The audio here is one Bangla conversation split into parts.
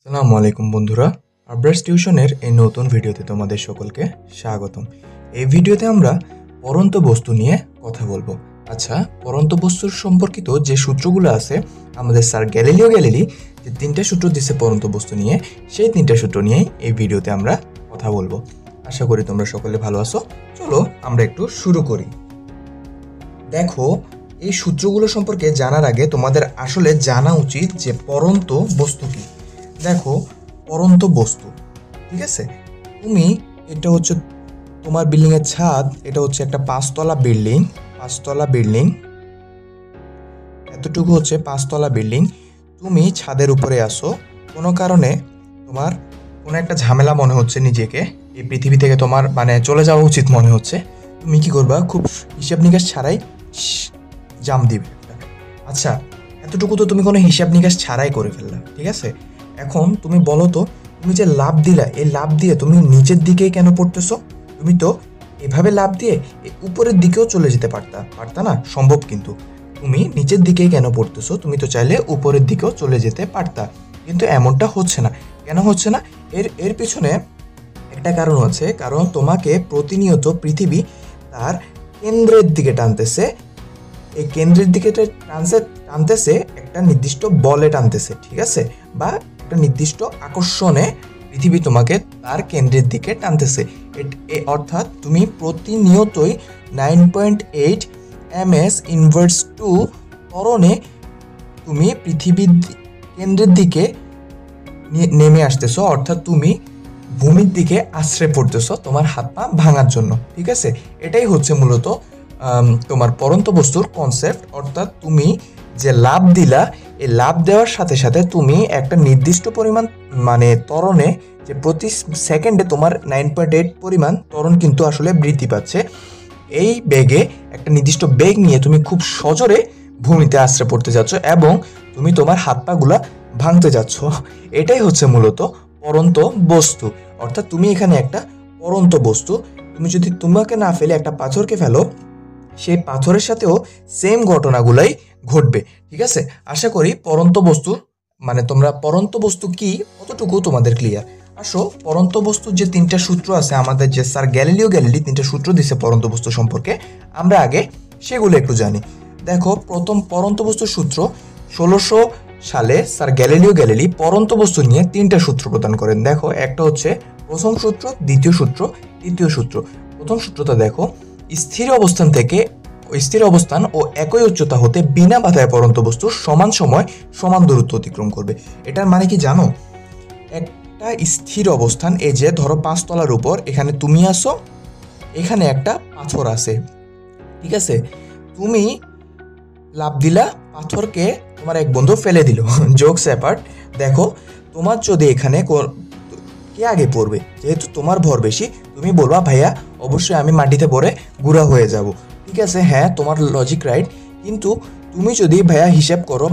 আসসালামু আলাইকুম বন্ধুরা, আবরাস টিউশনের এই নতুন ভিডিওতে তোমাদের সকলকে স্বাগতম। এই ভিডিওতে আমরা পরন্ত বস্তু নিয়ে কথা বলবো। আচ্ছা, পরন্ত বস্তুর সম্পর্কিত যে সূত্রগুলো আছে, আমাদের স্যার গ্যালিলিও গ্যালিলি যে তিনটা সূত্র দিচ্ছে পরন্ত বস্তু নিয়ে, সেই তিনটা সূত্র নিয়েই এই ভিডিওতে আমরা কথা বলবো। আশা করি তোমরা সকলে ভালো আছো। চলো আমরা একটু শুরু করি। দেখো, এই সূত্রগুলো সম্পর্কে জানার আগে তোমাদের আসলে জানা উচিত যে পরন্ত বস্তু কি। দেখো, পরন্ত বস্তু, ঠিক আছে, এটা হচ্ছে তোমার বিল্ডিং এর ছাদ, এটা হচ্ছে একটা পাঁচতলা বিল্ডিং, এতটুকু হচ্ছে পাঁচতলা বিল্ডিং। তুমি ছাদের উপরে আসো, কোনো কারণে তোমার কোনো একটা ঝামেলা মনে হচ্ছে, নিজেকে এই পৃথিবী থেকে তোমার চলে যাওয়া উচিত মনে হচ্ছে। তুমি কি করবা? খুব হিসাব নিকাশ ছাড়াই জাম দিবে। আচ্ছা, এতটুকু তো তুমি কোনো হিসাব নিকাশ ছাড়াই করে ফেললা, ঠিক আছে। এখন তুমি বলো তো, তুমি যে লাফ দিলা, এই লাফ দিয়ে তুমি নিচের দিকেই কেন পড়তেছো? তুমি তো এভাবে লাফ দিয়ে উপরের দিকেও চলে যেতে পারতা না? সম্ভব, কিন্তু তুমি নিচের দিকেই কেন পড়তেছো? তুমি তো চাইলে উপরের দিকেও চলে যেতে পারতা, কিন্তু এমনটা হচ্ছে না। কেন হচ্ছে না? এর পিছনে একটা কারণ আছে। কারণ তোমাকে প্রতিনিয়ত পৃথিবী তার কেন্দ্রের দিকে টানতেছে। এই কেন্দ্রের দিকে টানতেছে একটা নির্দিষ্ট বলে টানতেছে, ঠিক আছে, বা একটা নির্দিষ্ট আকর্ষণে পৃথিবী তোমাকে তার কেন্দ্রের দিকে টানতেছে। অর্থাৎ তুমি প্রতিনিয়তই 9.8 ms ইনভার্স 2 ত্বরণে তুমি পৃথিবীর কেন্দ্রের দিকে নেমে আসতেছো। অর্থাৎ তুমি ভূমির দিকে আশ্রয় পড়তেছো তোমার হাত পা ভাঙার জন্য, ঠিক আছে। এটাই হচ্ছে মূলত তোমার পরন্ত বস্তুর কনসেপ্ট। অর্থাৎ তুমি যে লাফ দিলা, এই লাফ দেওয়ার সাথে সাথে তুমি একটা নির্দিষ্ট পরিমাণ ত্বরণে, যে প্রতি সেকেন্ডে তোমার 9.8 পরিমাণ ত্বরণ কিন্তু আসলে বৃদ্ধি পাচ্ছে। এই বেগে, একটা নির্দিষ্ট বেগ নিয়ে তুমি খুব সজোরে ভূমিতে আশ্রয় পড়তে যাচ্ছ এবং তুমি তোমার হাত পাগুলা ভাঙতে যাচ্ছ। এটাই হচ্ছে মূলত পরন্ত বস্তু। অর্থাৎ তুমি এখানে একটা পরন্ত বস্তু। তুমি যদি তোমাকে না ফেলে একটা পাথরকে ফেলো, সেই পাথরের সাথেও সেম ঘটনাগুলাই ঘটবে, ঠিক আছে। আশা করি পরন্ত বস্তু তোমরা পরন্ত বস্তু কি কতটুকু তোমাদের ক্লিয়ার। আসো, পরন্ত বস্তুর যে তিনটা সূত্র আছে, আমাদের যে স্যার গ্যালিলিও গ্যালিলি তিনটা সূত্র দিছে পরন্ত বস্তু সম্পর্কে, আমরা আগে সেগুলো একটু জানি। দেখো, প্রথম পরন্ত বস্তুর সূত্র 1600 সালে স্যার গ্যালিলিও গ্যালিলি পরন্ত বস্তু নিয়ে তিনটা সূত্র প্রদান করেন। দেখো, একটা হচ্ছে প্রথম সূত্র, দ্বিতীয় সূত্র, তৃতীয় সূত্র। প্রথম সূত্রটা দেখো, স্থির অবস্থান ও একই উচ্চতা হতে বিনা বাধায় পরন্ত বস্তু সমান সময় সমান দূরত্ব অতিক্রম করবে। এটার মানে কি জানো? একটা স্থির অবস্থান, এই যে ধরো পাঁচতলার উপর, এখানে তুমি আসো, এখানে একটা পাথর আছে, ঠিক আছে। তুমি লাফ দিলা, পাথরকে তোমার এক বন্ধু ফেলে দিল। জোকস অ্যাপার্ট, দেখো, তোমার যদি এখানে কে আগে পড়বে, যেহেতু তোমার ভর বেশি, তুমি বলবা ভাইয়া অবশ্যই আমি মাটিতে পড়ে গুঁড়া হয়ে যাব, ঠিক আছে। হ্যাঁ, তোমার লজিক রাইট, কিন্তু তুমি যদি ভাইয়া হিসাব করো,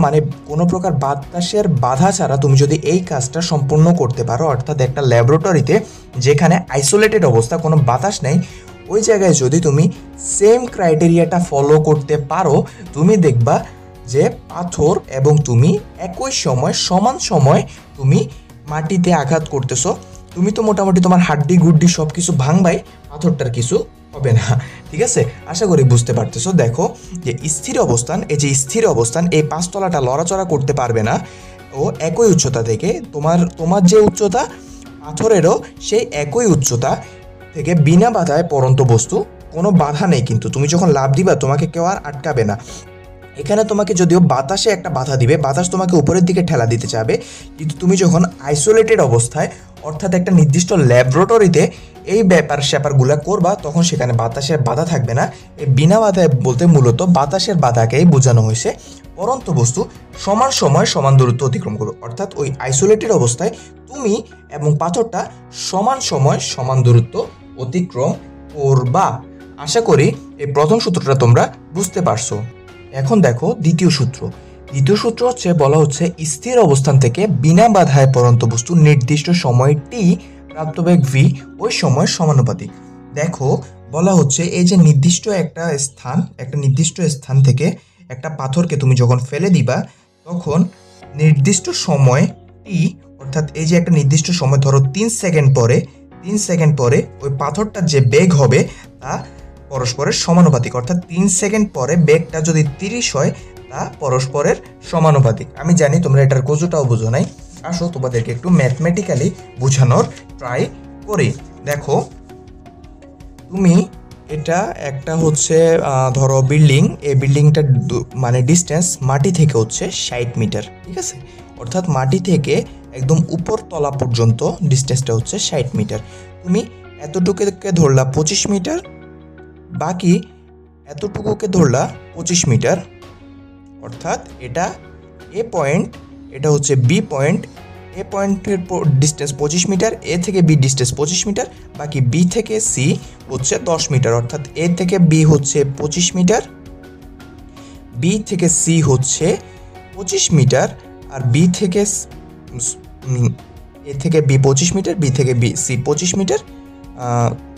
কোনো প্রকার বাতাসের বাধা ছাড়া তুমি যদি এই কাজটা সম্পূর্ণ করতে পারো, অর্থাৎ একটা ল্যাবরেটরিতে যেখানে আইসোলেটেড অবস্থা, কোনো বাতাস নেই, ওই জায়গায় যদি তুমি সেম ক্রাইটেরিয়াটা ফলো করতে পারো, তুমি দেখবা যে পাথর এবং তুমি একই সময়, সমান সময় তুমি মাটিতে আঘাত করতেছো। তুমি তো মোটামুটি তোমার হাড্ডি গুড্ডি সব কিছু ভাঙবাই, পাথরটার কিছু হবে না, ঠিক আছে। আশা করি বুঝতে পারতেছো। দেখো, যে স্থির অবস্থান, এই যে স্থির অবস্থান, এই পাঁচতলাটা লড়াচড়া করতে পারবে না। ও একই উচ্চতা থেকে, তোমার যে উচ্চতা, পাথরেরও সেই একই উচ্চতা থেকে বিনা বাধায় পরন্ত বস্তু, কোনো বাধা নেই, কিন্তু তুমি যখন লাফ দিবা তোমাকে কেউ আর আটকাবে না। এখানে তোমাকে যদিও বাতাসে একটা বাধা দিবে, বাতাস তোমাকে উপরের দিকে ঠেলা দিতে চাবে, কিন্তু তুমি যখন আইসোলেটেড অবস্থায়, অর্থাৎ একটা নির্দিষ্ট ল্যাবরেটরিতে এই স্যাপারগুলো করবা, তখন সেখানে বাতাসের বাধা থাকবে না। এই বিনা বাধায় বলতে মূলত বাতাসের বাধাকেই বোঝানো হয়েছে। পরন্ত বস্তু সমান সময় সমান দূরত্ব অতিক্রম করবে, অর্থাৎ ওই আইসোলেটেড অবস্থায় তুমি এবং পাথরটা সমান সময় সমান দূরত্ব অতিক্রম করবা। আশা করি এই প্রথম সূত্রটা তোমরা বুঝতে পারছো। এখন দেখো দ্বিতীয় সূত্র হচ্ছে, বলা হচ্ছে স্থির অবস্থান থেকে বিনা বাধায় পরন্ত বস্তু নির্দিষ্ট সময় টি, প্রাপ্তবেগ ভি ওই সময় সমানুপাতিক। দেখো, বলা হচ্ছে এই যে নির্দিষ্ট স্থান থেকে একটা পাথরকে তুমি যখন ফেলে দিবা, তখন নির্দিষ্ট সময় টি, অর্থাৎ এই যে একটা নির্দিষ্ট সময় ধরো 3 সেকেন্ড পরে ওই পাথরটার যে বেগ হবে তা পরস্পরের সমানুপাতিক, অর্থাৎ 3 সেকেন্ড পরে বেগটা যদি 30 হয় তা পরস্পরের সমানুপাতিক। আমি জানি তোমরা এটার গোজোটাও বুঝো নাই, আসো তোমাদেরকে একটু ম্যাথমেটিক্যালি বোঝানোর ট্রাই করি। দেখো তুমি এটা একটা হচ্ছে ধরো বিল্ডিং, এই বিল্ডিংটার মানে ডিস্টেন্স মাটি থেকে হচ্ছে 60 মিটার, ঠিক আছে? অর্থাৎ মাটি থেকে একদম উপর তলা পর্যন্ত ডিস্টেন্সটা হচ্ছে 60 মিটার। তুমি এতটুকুকে ধরলা 25 মিটার, বাকি এতটুকুকে ধরলা 25 মিটার, অর্থাৎ এটা এ পয়েন্ট, এটা হচ্ছে বি পয়েন্ট। এ পয়েন্টের ডিস্টেন্স 25 মিটার, এ থেকে বি ডিস্টেন্স 25 মিটার, বাকি বি থেকে সি হচ্ছে 10 মিটার, অর্থাৎ এ থেকে বি হচ্ছে 25 মিটার, বি থেকে সি হচ্ছে 25 মিটার, আর বি থেকে এ থেকে বি 25 মিটার, বি থেকে বি সি 25 মিটার,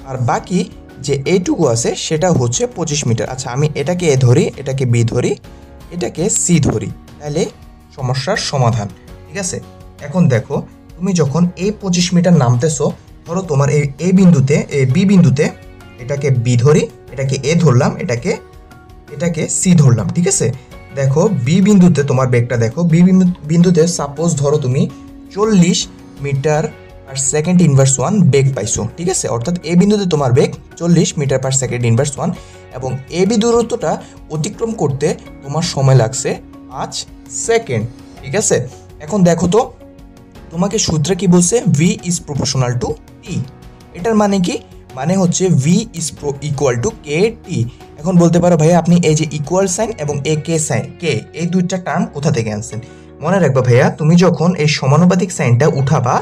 আর বাকি যে এইটুকু আছে সেটা হচ্ছে 25 মিটার। আচ্ছা, আমি এটাকে এ ধরি, এটাকে বি ধরি, এটাকে সি ধরি, তাহলে সমস্যার সমাধান, ঠিক আছে? এখন দেখো তুমি যখন এই 25 মিটার নামতেছো, ধরো তোমার এই বিন্দুতে, এই বি বিন্দুতে, এটাকে বি ধরি, এটাকে এ ধরলাম, এটাকে সি ধরলাম, ঠিক আছে? দেখো বি বিন্দুতে তোমার বেগটা দেখো, বি বিন্দুতে সাপোজ ধরো তুমি 40 মিটার পার সেকেন্ড ইনভার্স 1 বেগ পাইছো, ঠিক আছে? অর্থাৎ এ বিন্দুতে তোমার বেগ 40 মিটার পার সেকেন্ড ইনভার্স 1, এবং এ বি দূরত্বটা অতিক্রম করতে তোমার সময় লাগছে 5 সেকেন্ড, ঠিক আছে? এখন দেখো তো তোমাকে সূত্রে কি বলছে, ভি ইজ প্রপোর্শনাল টু টি। এটার মানে কি? মানে হচ্ছে ভি ইজ ইকুয়াল টু কে টি। এখন বলতে পারো ভাইয়া আপনি এই যে ইকুয়াল সাইন এবং এ কে সাইন, কে, এই দুইটা টার্ম কোথা থেকে আনছেন? মনে রাখবা ভাইয়া, তুমি যখন এই সমানুপাতিক সাইনটা উঠাবা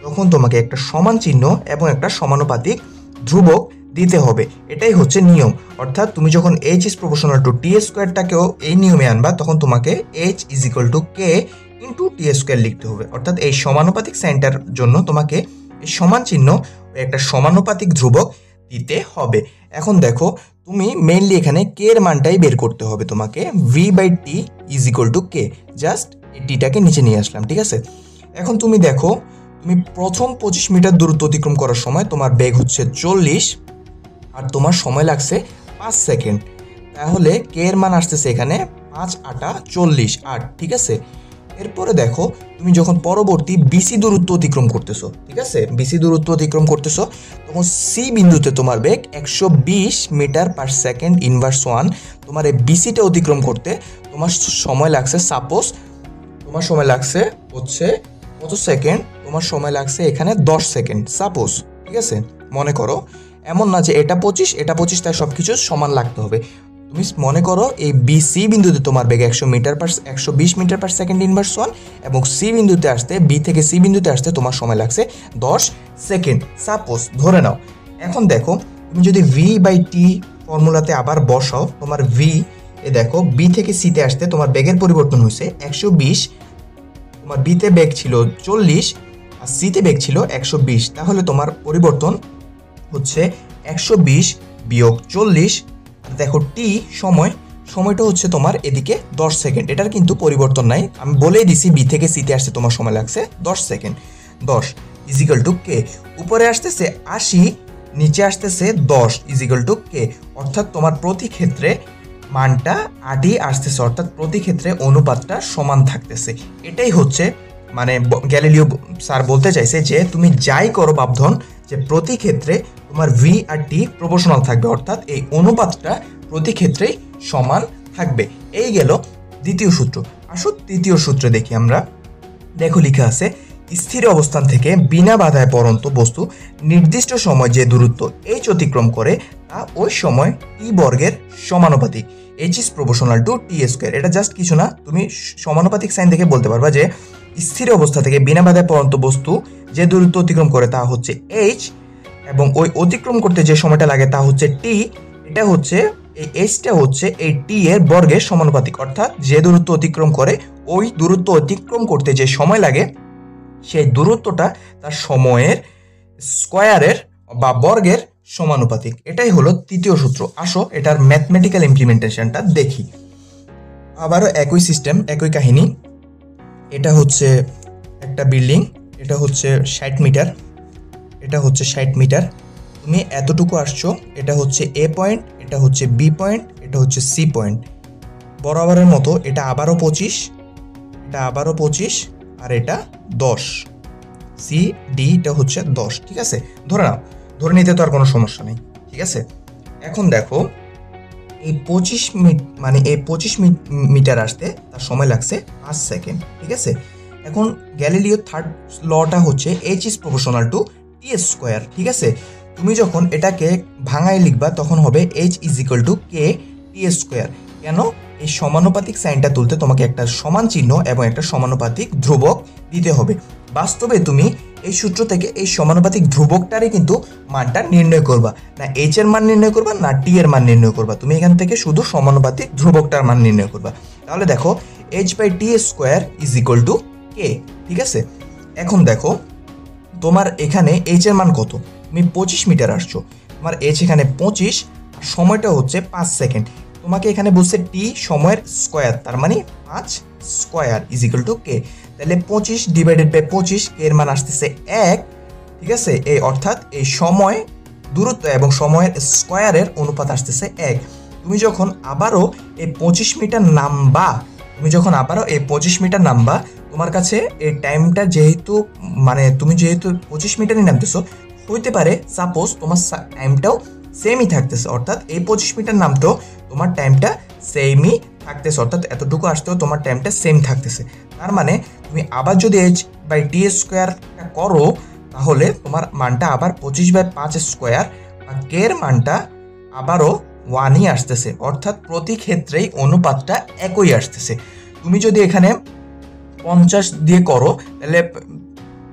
তখন তোমাকে একটা সমান চিহ্ন এবং একটা সমানুপাতিক ধ্রুবক দিতে হবে, এটাই হচ্ছে নিয়ম। অর্থাৎ তুমি যখন এইচ ইজ প্রপোর্শনাল টু টি স্কোয়ারটাকেও এই নিয়মে আনবা, তখন তোমাকে H is equal to K into T square লিখতে হবে। অর্থাৎ এই সমানুপাতিক সাইনটার জন্য তোমাকে এই সমান চিহ্ন একটা সমানুপাতিক ধ্রুবক দিতে হবে। এখন দেখো তুমি মেইনলি এখানে কে এর মানটাই বের করতে হবে তোমাকে, V by T is equal to K, just এই টিটাকে নিচে নিয়ে আসলাম, ঠিক আছে? এখন তুমি দেখো তুমি প্রথম 25 মিটার দূরত্ব অতিক্রম করার সময় তোমার বেগ হচ্ছে 40 আর তোমার সময় লাগছে 5 সেকেন্ড, তাহলে কে এর মান আসতেছে এখানে 5 8 40 8, ঠিক আছে? এরপরে দেখো তুমি যখন পরবর্তী বিসি দূরত্ব অতিক্রম করতেছো, ঠিক আছে, বিসি দূরত্ব অতিক্রম করতেছো, তখন সি বিন্দুতে তোমার বেগ 120 মিটার পার সেকেন্ড ইনভার্স 1। তোমার এই বিসিটা অতিক্রম করতে তোমার সময় লাগছে, সাপোজ তোমার সময় লাগছে হচ্ছে কত সেকেন্ড, তোমার সময় লাগছে এখানে 10 সেকেন্ড সাপোজ, ঠিক আছে? মনে করো এমন না যে এটা 25 তাই সব কিছু সমান লাগতে হবে। তুমি মনে করো এই বিসি বিন্দুতে তোমার বেগ 120 মিটার পার সেকেন্ড ইনভার্স 1, এবং সি বিন্দুতে আসতে, বি থেকে সি বিন্দুতে আসতে তোমার সময় লাগছে 10 সেকেন্ড সাপোজ, ধরে নাও। এখন দেখো তুমি যদি ভি বাই টি ফর্মুলাতে আবার বসাও, তোমার ভি এ দেখো বি থেকে সিতে আসতে তোমার বেগের পরিবর্তন হয়েছে 120, তোমার বিতে বেগ ছিল 40 আর সিতে বেগ ছিল 120, তাহলে তোমার পরিবর্তন হচ্ছে 120 বিয়োগ 40। দেখো টি সময়টা হচ্ছে তোমার এদিকে 10 সেকেন্ড, এটার কিন্তু পরিবর্তন নাই, আমি বলেই দিছি বি থেকে সিতে আসতে তোমার সময় লাগছে 10 সেকেন্ড। 10 ইজিক্যাল টু কে, উপরে আসতেছে 80, নিচে আসতেছে 10 ইজিক্যাল টু কে, অর্থাৎ তোমার প্রতি ক্ষেত্রে মানটা 8ই আসতেছে, অর্থাৎ প্রতি ক্ষেত্রে অনুপাতটা সমান থাকতেছে। এটাই হচ্ছে মানে গ্যালিলিও স্যার বলতে চাইছে যে তুমি যাই করো বাপধন, যে প্রতি ক্ষেত্রে তোমার ভি আর টি প্রপোর্শনাল থাকবে, অর্থাৎ এই অনুপাতটা প্রতি ক্ষেত্রেই সমান থাকবে। এই গেল দ্বিতীয় সূত্র। আসো তৃতীয় সূত্রে দেখি আমরা। দেখো লেখা আছে, স্থির অবস্থান থেকে বিনা বাধায় পড়ন্ত বস্তু নির্দিষ্ট সময় যে দূরত্ব এইচ অতিক্রম করে তা ওই সময় টি বর্গের সমানুপাতিক, H is proportional to T square. এটা জাস্ট কিছু না, তুমি সমানুপাতিক সাইন দেখে বলতে পারবা যে স্থির অবস্থা থেকে বিনা বাধায় পড়ন্ত বস্তু যে দূরত্ব অতিক্রম করে তা হচ্ছে এইচ, এবং ওই অতিক্রম করতে যে সময়টা লাগে তা হচ্ছে টি। এটা হচ্ছে এই এইচটা হচ্ছে এই টি এর বর্গের সমানুপাতিক, অর্থাৎ যে দূরত্ব অতিক্রম করে ওই দূরত্ব অতিক্রম করতে যে সময় লাগে সেই দূরত্বটা তার সময়ের স্কোয়ারের বা বর্গের সমানুপাতিক। এটাই হলো তৃতীয় সূত্র। আসো এটার ম্যাথমেটিক্যাল ইমপ্লিমেন্টেশনটা দেখি। আবারও একই সিস্টেম, একই কাহিনী। এটা হচ্ছে একটা বিল্ডিং, এটা হচ্ছে 60 মিটার, এটা হচ্ছে 60 মিটার। তুমি এতটুকু আসছো, এটা হচ্ছে এ পয়েন্ট, এটা হচ্ছে বি পয়েন্ট, এটা হচ্ছে সি পয়েন্ট। বরাবরের মতো এটা আবারও 25, এটা আবারও 25, আর এটা 10। সি ডিটা হচ্ছে 10, ঠিক আছে? ধরে নাও, ধরে নিতে তো আর কোনো সমস্যা নেই, ঠিক আছে? এখন দেখো এই 25 মানে এই 25 মিটার আসতে তার সময় লাগছে 5 সেকেন্ড, ঠিক আছে? এখন গ্যালিলিও থার্ড লটা হচ্ছে H is proportional to T square, ঠিক আছে? তুমি যখন এটাকে ভাঙায় লিখবা তখন হবে H is equal to K T square. কেন? এই সমানুপাতিক সাইনটা তুলতে তোমাকে একটা সমান চিহ্ন এবং একটা সমানুপাতিক ধ্রুবক দিতে হবে। বাস্তবে তুমি এই সূত্র থেকে এই সমানুপাতিক ধ্রুবকটারই কিন্তু মানটা নির্ণয় করবা, না এইচ এর মান নির্ণয় করবা না টি এর মান নির্ণয় করবা। তুমি এখান থেকে শুধু সমানুপাতিক ধ্রুবকটার মান নির্ণয় করবা। তাহলে দেখো H by T square is equal to K, ঠিক আছে? এখন দেখো তোমার এখানে এইচ এর মান কত? তুমি 25 মিটার আসছো, তোমার এইচ এখানে 25, আর সময়টা হচ্ছে 5 সেকেন্ড। তোমাকে এখানে বলছে টি সময়ের স্কোয়ার, তার মানে 5 স্কোয়ার ইজ ইকুয়াল টু কে। তাহলে 25 ডিভাইডেড বাই 25, কে এর মান আসতেছে 1, ঠিক আছে? এই অর্থাৎ এই সময় দূরত্ব এবং সময়ের স্কোয়ারের অনুপাত আসতেছে 1। তুমি যখন আবারও এই 25 মিটার নামবা, তুমি যখন আবারও এই 25 মিটার নামবা, তোমার কাছে এই টাইমটা যেহেতু মানে তুমি যেহেতু 25 মিটারই নামতেছো, হইতে পারে সাপোজ তোমার টাইমটাও সেমই থাকতেছে, অর্থাৎ এই 25 মিটার নামতেও তোমার টাইমটা সেমই থাকতেছে, অর্থাৎ এতটুকু আসতেও তোমার টাইমটা সেম থাকতেছে। তার মানে তুমি আবার যদি এইচ বাই টি স্কোয়ারটা করো, তাহলে তোমার মানটা আবার 25 বাই 5 স্কোয়ার বা কে এর মানটা আবারও 1ই আসতেছে, অর্থাৎ প্রতি ক্ষেত্রেই অনুপাতটা একই আসতেছে। তুমি যদি এখানে 50 দিয়ে করো, তাহলে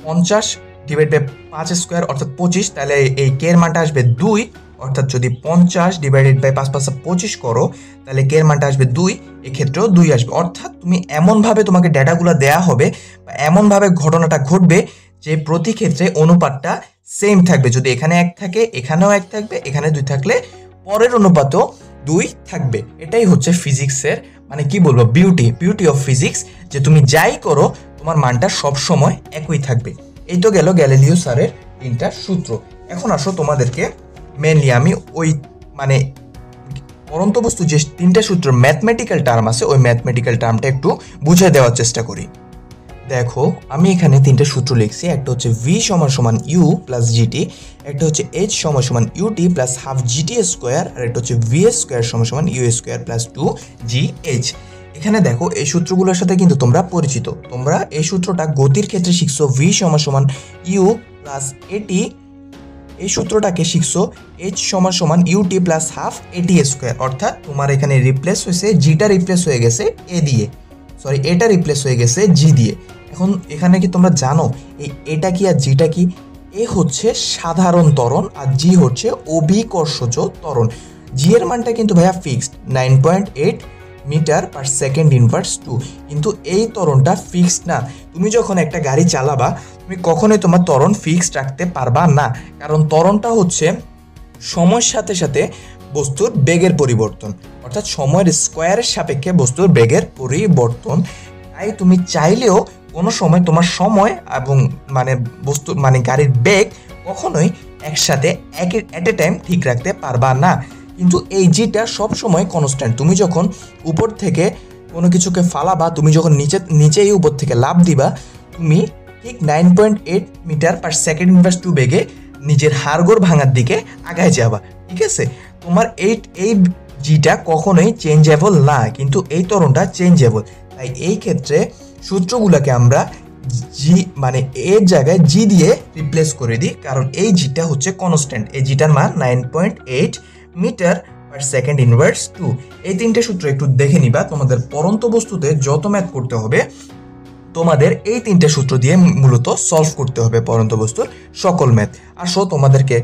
50 ডিভাইড বাই 5 স্কোয়ার অর্থাৎ 25, তাহলে এই কে এর মানটা আসবে 2, অর্থাৎ যদি 50 ডিভাইডেড বাই 5 5 25 করো, তাহলে কে এর মানটা আসবে 2, এক্ষেত্রেও 2 আসবে। অর্থাৎ তুমি এমনভাবে তোমাকে ডেটাগুলো দেয়া হবে বা এমনভাবে ঘটনাটা ঘটবে যে প্রতি ক্ষেত্রে অনুপাতটা সেম থাকবে। যদি এখানে 1 থাকে, এখানেও 1 থাকবে, এখানে 2 থাকলে পরের অনুপাতও 2 থাকবে। এটাই হচ্ছে ফিজিক্সের মানে কি বলবো বিউটি অফ ফিজিক্স, যে তুমি যাই করো তোমার মানটা সব সময় একই থাকবে। এই তো গেল গ্যালিলিও স্যারের 3টা সূত্র। এখন আসো তোমাদেরকে মেনলি আমি ওই মানে পরন্ত বস্তু যে 3টা সূত্র ম্যাথমেটিক্যাল টার্ম আছে, ওই ম্যাথমেটিক্যাল টার্মটা একটু বুঝে দেওয়ার চেষ্টা করি। দেখো আমি এখানে 3টা সূত্র লিখছি। একটা হচ্ছে ভি সমান সমান ইউ প্লাস জিটি, একটা হচ্ছে এইচ সমান সমান u t plus half g t square, আর একটা হচ্ছে ভি স্কোয়ার সমান সমান U square plus 2 G H. এখানে দেখো এই সূত্রগুলোর সাথে কিন্তু তোমরা পরিচিত। তোমরা এই সূত্রটা গতির ক্ষেত্রে শিখছো ভি সমান সমান ইউ প্লাস এটি, এই সূত্রটাকে শিখছো এইচ সমান সমান ইউটি প্লাস হাফ এটি স্কোয়ার, অর্থাৎ তোমার এখানে রিপ্লেস হয়েছে জিটা রিপ্লেস হয়ে গেছে এ দিয়ে, সরি এটা রিপ্লেস হয়ে গেছে জি দিয়ে। এখন এখানে কি তোমরা জানো এই এটা কি আর জিটা কি? এ হচ্ছে সাধারণ ত্বরণ আর জি হচ্ছে অভিকর্ষজ ত্বরণ। জি এর মানটা কিন্তু ভাইয়া fixed 9.8 metre per second inverse 2, কিন্তু এই ত্বরণটা ফিক্সড না। তুমি যখন একটা গাড়ি চালাবা তুমি কখনোই তোমার ত্বরণ ফিক্সড রাখতে পারবা না, কারণ ত্বরণটা হচ্ছে সময়ের সাথে সাথে বস্তুর বেগের পরিবর্তন, অর্থাৎ সময়ের স্কোয়ারের সাপেক্ষে বস্তুর বেগের পরিবর্তন। তাই তুমি চাইলেও কোনো সময় তোমার সময় এবং মানে বস্তুর মানে গাড়ির বেগ কখনোই একসাথে এট এ টাইম ঠিক রাখতে পারবা না। কিন্তু এই জিটা সবসময় কনস্ট্যান্ট। তুমি যখন উপর থেকে কোনো কিছুকে ফালাবা, তুমি যখন নিচেই উপর থেকে লাফ দিবা, তুমি ঠিক 9.8 মিটার পার সেকেন্ড ইনভার্স 2 বেগে নিজের হাড়গোড় ভাঙার দিকে আগায় যাবা, ঠিক আছে? তোমার এই জিটা কখনোই চেঞ্জেবল না, কিন্তু এই ত্বরণটা চেঞ্জেবল। তাই এই ক্ষেত্রে সূত্রগুলোকে আমরা জি মানে এর জায়গায় জি দিয়ে রিপ্লেস করে দিই, কারণ এই জিটা হচ্ছে কনস্ট্যান্ট। এই জিটার মান 9.8 মিটার পার সেকেন্ড ইনভার্স 2। এই 3টে সূত্র একটু দেখে নিবা। তোমাদের পরন্ত বস্তুতে যত ম্যাথ করতে হবে তোমাদের এই 3টে সূত্র দিয়ে মূলত সলভ করতে হবে পরন্ত বস্তুর সকল ম্যাথ। আসো তোমাদেরকে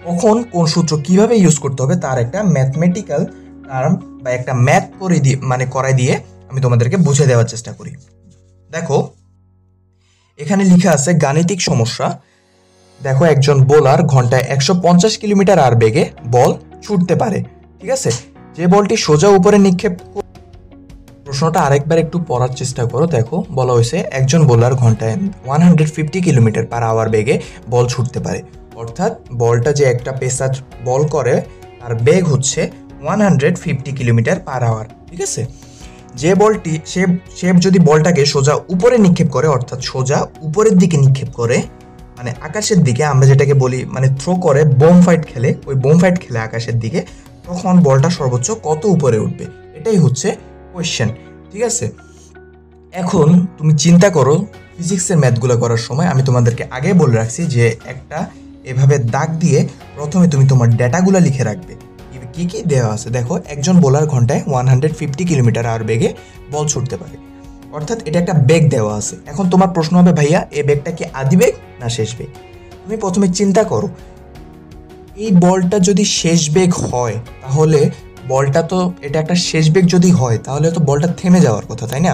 কখন কোন সূত্র কিভাবে ইউজ করতে হবে তার একটা ম্যাথমেটিক্যাল টার্ম বা একটা ম্যাথ করে দিয়ে মানে করাই দিয়ে আমি তোমাদেরকে বুঝে দেওয়ার চেষ্টা করি। দেখো এখানে লেখা আছে গাণিতিক সমস্যা। দেখো একজন বোলার ঘন্টায় 150 কিলোমিটার আর বেগে বল ছুটতে পারে, ঠিক আছে? যে বলটি সোজা উপরে নিক্ষেপ প্রশ্নটা আরেকবার একটু পড়ার চেষ্টা করো। দেখো বলা হয়েছে একজন বোলার ঘন্টায় 150 কিলোমিটার পার আওয়ার বেগে বল ছুটতে পারে। অর্থাৎ বলটা যে একটা পেসার বল করে তার বেগ হচ্ছে 150 কিলোমিটার পার আওয়ার, ঠিক আছে। যে বলটি সে যদি বলটাকে সোজা উপরে নিক্ষেপ করে, অর্থাৎ সোজা উপরের দিকে নিক্ষেপ করে, মানে আকাশের দিকে, আমরা যেটাকে বলি মানে থ্রো করে, বোম ফাইট খেলে, ওই বোম ফাইট খেলে আকাশের দিকে, তখন বলটা সর্বোচ্চ কত উপরে উঠবে, এটাই হচ্ছে কোয়েশ্চেন, ঠিক আছে। এখন তুমি চিন্তা করো, ফিজিক্সের ম্যাথগুলো করার সময় আমি তোমাদেরকে আগে বলে রাখছি যে একটা এভাবে দাগ দিয়ে প্রথমে তুমি তোমার ডেটাগুলো লিখে রাখবে কি কি দেওয়া আছে। দেখো একজন বোলার ঘন্টায় 150 কিলোমিটার আর বেগে বল ছুটতে পারে, অর্থাৎ এটা একটা বেগ দেওয়া আছে। এখন তোমার প্রশ্ন হবে ভাইয়া এই বেগটা কি আদি বেগ না শেষ বেগ? তুমি প্রথমে চিন্তা করো, এই বলটা যদি শেষ বেগ হয় তাহলে বলটা তো, এটা একটা শেষ বেগ যদি হয় তাহলে তো বলটা থেমে যাওয়ার কথা, তাই না?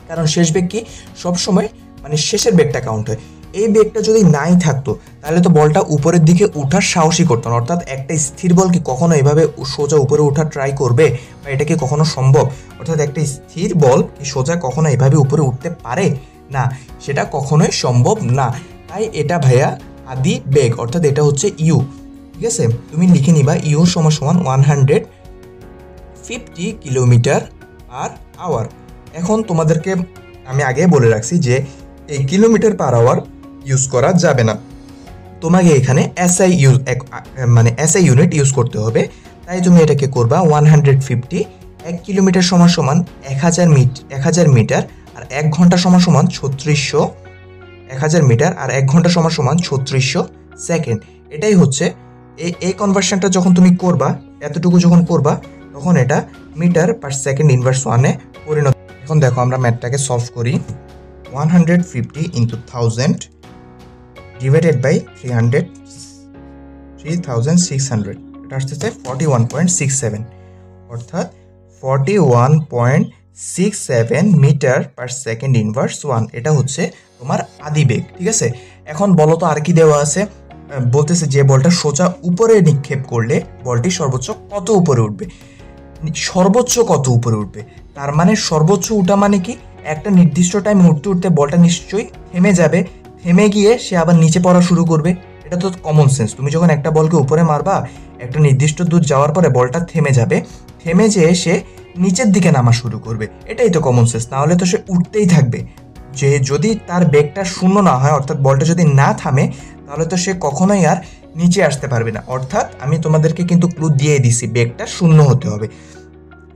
কারণ শেষ বেগ কি সবসময় মানে শেষের বেগটা কাউন্ট হয়। এই বেগটা যদি নাই থাকতো তাহলে তো বলটা উপরের দিকে উঠার সাহসই করতো না। অর্থাৎ একটা স্থির বল কি কখনো এভাবে সোজা উপরে ওঠার ট্রাই করবে, বা এটা কি কখনো সম্ভব? অর্থাৎ একটা স্থির বল কি সোজা কখনো এভাবে উপরে উঠতে পারে না, সেটা কখনোই সম্ভব না। তাই এটা ভাইয়া আদি বেগ, অর্থাৎ এটা হচ্ছে ইউ, ঠিক আছে। তুমি লিখে নিবা ইউ সমান 150 কিলোমিটার পার আওয়ার। এখন তোমাদেরকে আমি আগে বলে রাখছি যে এই কিলোমিটার পার আওয়ার ইউজ করা যাবে না, তোমাকে এখানে এসআই মানে এসআই ইউনিট ইউজ করতে হবে। তাই তুমি এটাকে করবা 150, 1 কিলোমিটার সমান 1000 মিটার, আর 1 ঘন্টা সমান 3600, 1000 মিটার আর 1 ঘন্টা সমান 3600 সেকেন্ড। এটাই হচ্ছে এই কনভার্সনটা যখন তুমি করবা, এতটুকু যখন করবা, তখন এটা মিটার পার সেকেন্ড ইনভার্স 1-এ পরিণত। এখন দেখো আমরা ম্যাথটাকে সলভ করি। 150 ইন্টু 1000 ডিভাইডেড বাই 3600, এটা আসতেছে 41.67, অর্থাৎ 41.67 মিটার পার সেকেন্ড ইনভার্স 1। এটা হচ্ছে তোমার আদি বেগ, ঠিক আছে। এখন বলো তো আর কি দেওয়া আছে? বলতেছে যে বলটা সোজা উপরে নিক্ষেপ করলে বলটি সর্বোচ্চ কত উপরে উঠবে। সর্বোচ্চ কত উপরে উঠবে, তার মানে সর্বোচ্চ উঠা মানে কি একটা নির্দিষ্ট টাইম উঠতে উঠতে বলটা নিশ্চয়ই থেমে যাবে, থেমে গিয়ে সে আবার নিচে পড়া শুরু করবে। এটা তো কমন সেন্স। তুমি যখন একটা বলকে উপরে মারবা, একটা নির্দিষ্ট দূর যাওয়ার পরে বলটা থেমে যাবে, থেমে যেয়ে সে নিচের দিকে নামা শুরু করবে। এটাই তো কমন সেন্স, নাহলে তো সে উঠতেই থাকবে। যে যদি তার বেগটা শূন্য না হয়, অর্থাৎ বলটা যদি না থামে, তাহলে তো সে কখনোই আর নিচে আসতে পারবে না। অর্থাৎ আমি তোমাদেরকে কিন্তু ক্লু দিয়ে দিছি, বেগটা শূন্য হতে হবে।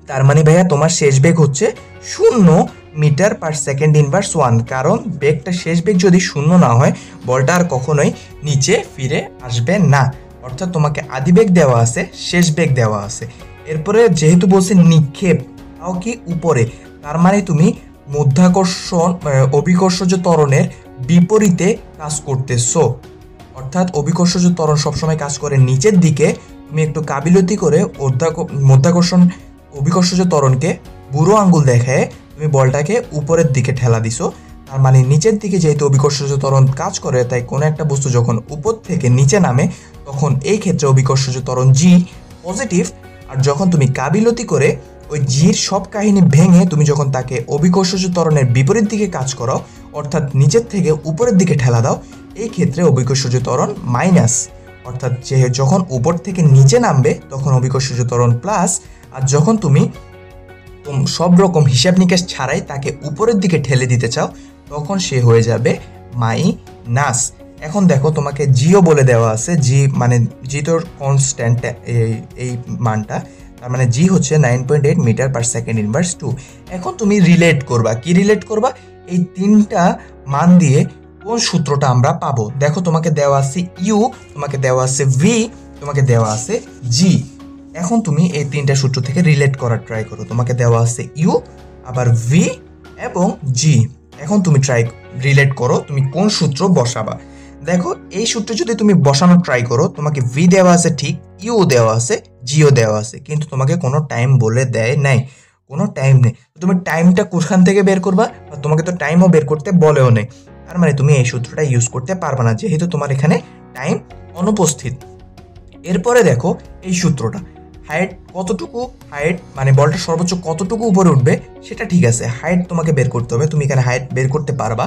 তার মানে ভাইয়া তোমার শেষ বেগ হচ্ছে 0 মিটার পার সেকেন্ড ইনভার্স 1, কারণ বেগটা শেষ বেগ যদি শূন্য না হয় বলটা আর কখনোই নিচে ফিরে আসবে না। অর্থাৎ তোমাকে আদি বেগ দেওয়া আছে, শেষ বেগ দেওয়া আছে। এরপরে যেহেতু বলছে নিক্ষেপ, তাও কি উপরে, তার মানে তুমি মধ্যাকর্ষণ অভিকর্ষজ ত্বরণের বিপরীতে কাজ করতেছো। অর্থাৎ অভিকর্ষজ ত্বরণ সবসময় কাজ করে নিচের দিকে, তুমি একটু কাবিলতি করে মধ্যাকর্ষণ অভিকর্ষজ ত্বরণকে বুড়ো আঙ্গুল দেখায় তুমি বলটাকে উপরের দিকে ঠেলা দিছো। তার মানে নিচের দিকে যেহেতু অভিকর্ষজ ত্বরণ কাজ করে, তাই কোনো একটা বস্তু যখন উপর থেকে নিচে নামে তখন এই ক্ষেত্রে অভিকর্ষজ ত্বরণ জি পজিটিভ। আর যখন তুমি কাবিলতি করে ওই জির সব কাহিনী ভেঙে তুমি যখন তাকে অভিকর্ষজ ত্বরণের বিপরীত দিকে কাজ করো, অর্থাৎ নিচের থেকে উপরের দিকে ঠেলা দাও, এই ক্ষেত্রে অভিকর্ষজ ত্বরণ মাইনাস। অর্থাৎ যে যখন উপর থেকে নিচে নামবে তখন অভিকর্ষজ ত্বরণ প্লাস, আর যখন তুমি সব রকম হিসাব নিকাশ ছাড়াই তাকে উপরের দিকে ঠেলে দিতে চাও তখন সে হয়ে যাবে মাইনাস। এখন দেখো তোমাকে জিও বলে দেওয়া আছে, জি মানে জি তোর কনস্ট্যান্ট এই মানটা, তার মানে জি হচ্ছে 9.8 মিটার পার সেকেন্ড ইনভার্স 2। এখন তুমি রিলেট করবা, কি রিলেট করবা? এই তিনটা মান দিয়ে কোন সূত্রটা আমরা পাবো। দেখো তোমাকে দেওয়া আছে ইউ, তোমাকে দেওয়া আছে ভি, তোমাকে দেওয়া আছে জি। এখন তুমি এই তিনটা সূত্র থেকে রিলেট করার ট্রাই করো। তোমাকে দেওয়া আছে ইউ, আবার ভি এবং জি। এখন তুমি রিলেট করো তুমি কোন সূত্র বসাবা। দেখো এই সূত্র যদি তুমি বসানোর ট্রাই করো, তোমাকে ভি দেওয়া আছে ঠিক, ইউ দেওয়া আছে, জিও দেওয়া আছে, কিন্তু তোমাকে কোনো টাইম বলে দেয় নাই, কোনো টাইম নেই। তুমি টাইমটা কোথান থেকে বের করবা, বা তোমাকে তো টাইমও বের করতে বলেও নেই। তার মানে তুমি এই সূত্রটা ইউজ করতে পারবে না, যেহেতু তোমার এখানে টাইম অনুপস্থিত। এরপরে দেখো এই সূত্রটা, হাইট কতটুকু, হাইট মানে বলটা সর্বোচ্চ কতটুকু উপরে উঠবে সেটা ঠিক আছে, হাইট তোমাকে বের করতে হবে, তুমি এখানে হাইট বের করতে পারবা।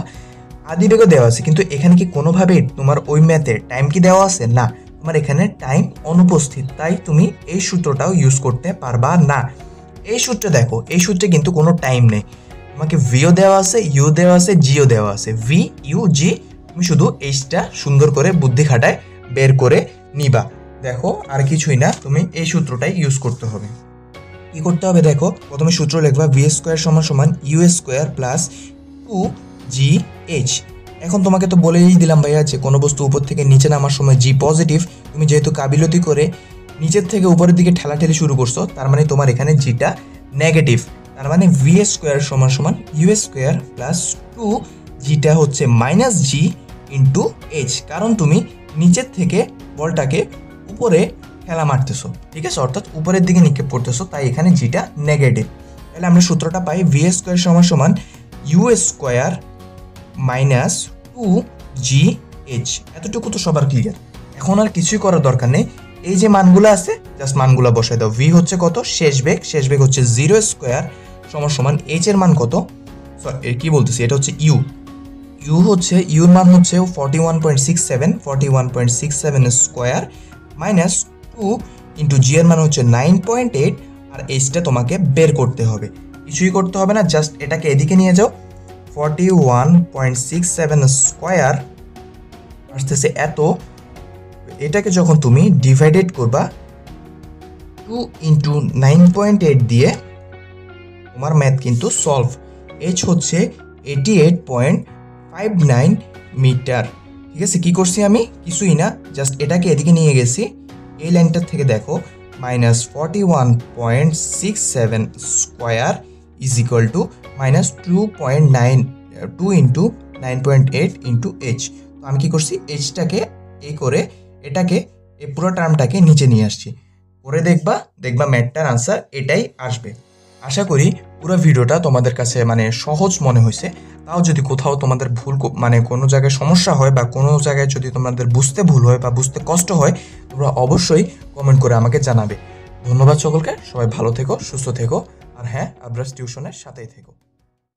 আদিবেগও দেওয়া আছে, কিন্তু এখানে কি কোনোভাবেই তোমার ওই ম্যাথে টাইম কি দেওয়া আছে? না, তোমার এখানে টাইম অনুপস্থিত, তাই তুমি এই সূত্রটাও ইউজ করতে পারবা না। এই সূত্রে দেখো, এই সূত্রে কিন্তু কোনো টাইম নেই, তোমাকে ভিও দেওয়া আছে, ইউ দেওয়া আছে, জিও দেওয়া আছে, ভি ইউ জি, তুমি শুধু এইচটা সুন্দর করে বুদ্ধি খাটায় বের করে নিবা। দেখো আর কিছুই না, তুমি এই সূত্রটাই ইউজ করতে হবে। কি করতে হবে দেখো, প্রথমে সূত্র লিখবা ভি স্কোয়ার সমান সমান ইউ স্কোয়ার প্লাস 2GH। এখন তোমাকে তো বলেই দিলাম ভাইয়া যে কোনো বস্তু উপর থেকে নিচে নামার সময় জি পজিটিভ, তুমি যেহেতু কাবিলতি করে নিচের থেকে উপরের দিকে ঠেলাঠেলি শুরু করছো, তার মানে তোমার এখানে জিটা নেগেটিভ, তার মানে ভি স্কোয়ার সমান সমান ইউ স্কোয়ার প্লাস 2জিটা হচ্ছে মাইনাস জি ইন্টু এইচ, কারণ তুমি নিচের থেকে বলটাকে উপরে খেলা মারতেছো, ঠিক আছে, অর্থাৎ উপরের দিকে নিক্ষেপ করতেছো, তাই এখানে জিটা নেগেটিভ। তাহলে আমরা সূত্রটা পাই ভি স্কোয়ার সমান সমান ইউ স্কোয়ার মাইনাস 2GH। এতটুকু তো সবার ক্লিয়ার, এখন আর কিছুই করার দরকার নেই, এই যে মানগুলো আছে জাস্ট মানগুলো বসাই দাও। ভি হচ্ছে কত, শেষ বেগ হচ্ছে 0 স্কোয়ার সমান সমান এইচ এর মান কত, সরি কি বলতেছি, এটা হচ্ছে ইউ হচ্ছে ইউর মান হচ্ছে 41.67 স্কোয়ার মাইনাস 2 ইন্টু জি এর মান হচ্ছে 9.8, আর এইচটা তোমাকে বের করতে হবে, কিছুই করতে হবে না, জাস্ট এটাকে এদিকে নিয়ে যাও। 41.67 স্কোয়ার আসতেছে এত, এটাকে যখন তুমি ডিভাইডেড করবা 2 ইন্টু 9.8 দিয়ে, তোমার ম্যাথ কিন্তু সলভ। এইচ হচ্ছে 88.59 মিটার, ঠিক আছে। কি করছি আমি, কিছুই না, জাস্ট এটাকে এদিকে নিয়ে গেছি, এই লাইনটার থেকে দেখো minus 41.67 square is equal two minus 2 into 9.8 into H. তো আমি কি করছি, এইচটাকে এই করে এটাকে এই পুরো টার্মটাকে নিচে নিয়ে আসছি, করে দেখবা ম্যাথটার আনসার এটাই আসবে। আশা করি পুরো ভিডিওটা তোমাদের কাছে মানে সহজ মনে হয়েছে। তাও যদি কোথাও তোমাদের ভুল মানে কোনো জায়গায় সমস্যা হয় বা কোনো জায়গায় যদি তোমাদের বুঝতে ভুল হয় বা বুঝতে কষ্ট হয়, তোমরা অবশ্যই কমেন্ট করে আমাকে জানাবে। ধন্যবাদ সকলকে, সবাই ভালো থেকো, সুস্থ থেকো, আর হ্যাঁ আবরাজ টিউশনের সাথেই থেকো।